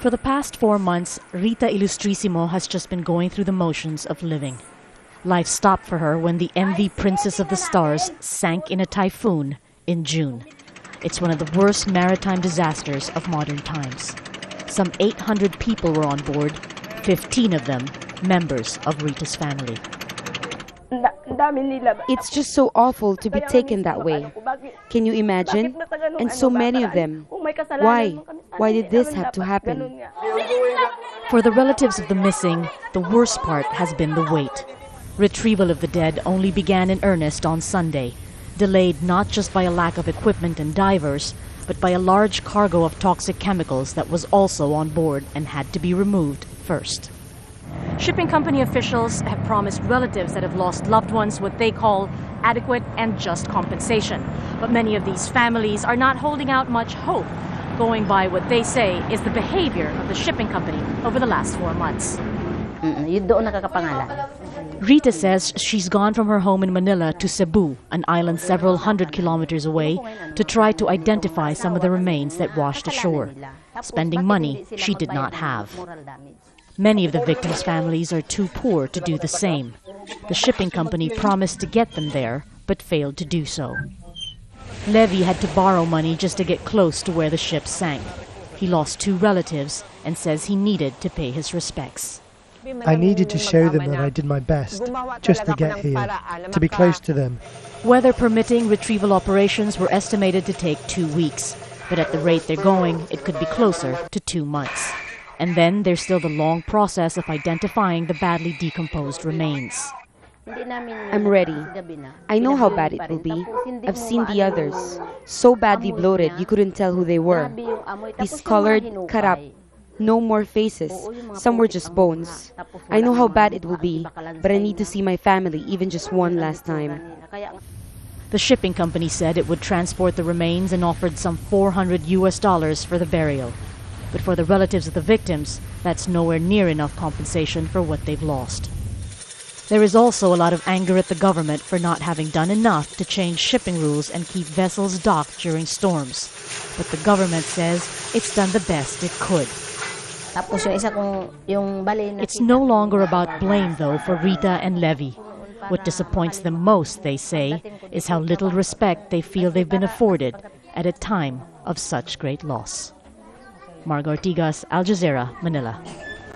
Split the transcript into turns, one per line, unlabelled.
For the past 4 months, Rita Ilustrisimo has just been going through the motions of living. Life stopped for her when the MV Princess of the Stars sank in a typhoon in June. It's one of the worst maritime disasters of modern times. Some 800 people were on board, 15 of them members of Rita's family.
It's just so awful to be taken that way. Can you imagine? And so many of them. Why? Why did this have to happen?
For the relatives of the missing, the worst part has been the wait. Retrieval of the dead only began in earnest on Sunday, delayed not just by a lack of equipment and divers, but by a large cargo of toxic chemicals that was also on board and had to be removed first. Shipping company officials have promised relatives that have lost loved ones what they call adequate and just compensation. But many of these families are not holding out much hope, going by what they say is the behavior of the shipping company over the last 4 months. Rita says she's gone from her home in Manila to Cebu, an island several hundred kilometers away, to try to identify some of the remains that washed ashore, spending money she did not have. Many of the victims' families are too poor to do the same. The shipping company promised to get them there, but failed to do so. Levi had to borrow money just to get close to where the ship sank. He lost 2 relatives and says he needed to pay his respects.
I needed to show them that I did my best, just to get here, to be close to them.
Weather permitting, retrieval operations were estimated to take 2 weeks, but at the rate they're going, it could be closer to 2 months. And then there's still the long process of identifying the badly decomposed remains.
I'm ready. I know how bad it will be. I've seen the others. So badly bloated, you couldn't tell who they were. Discolored, cut up. No more faces. Some were just bones. I know how bad it will be, but I need to see my family even just one last time.
The shipping company said it would transport the remains and offered some $400 for the burial. But for the relatives of the victims, that's nowhere near enough compensation for what they've lost. There is also a lot of anger at the government for not having done enough to change shipping rules and keep vessels docked during storms. But the government says it's done the best it could. It's no longer about blame, though, for Rita and Levi. What disappoints them most, they say, is how little respect they feel they've been afforded at a time of such great loss. Marga, Ortigas, Al Jazeera, Manila.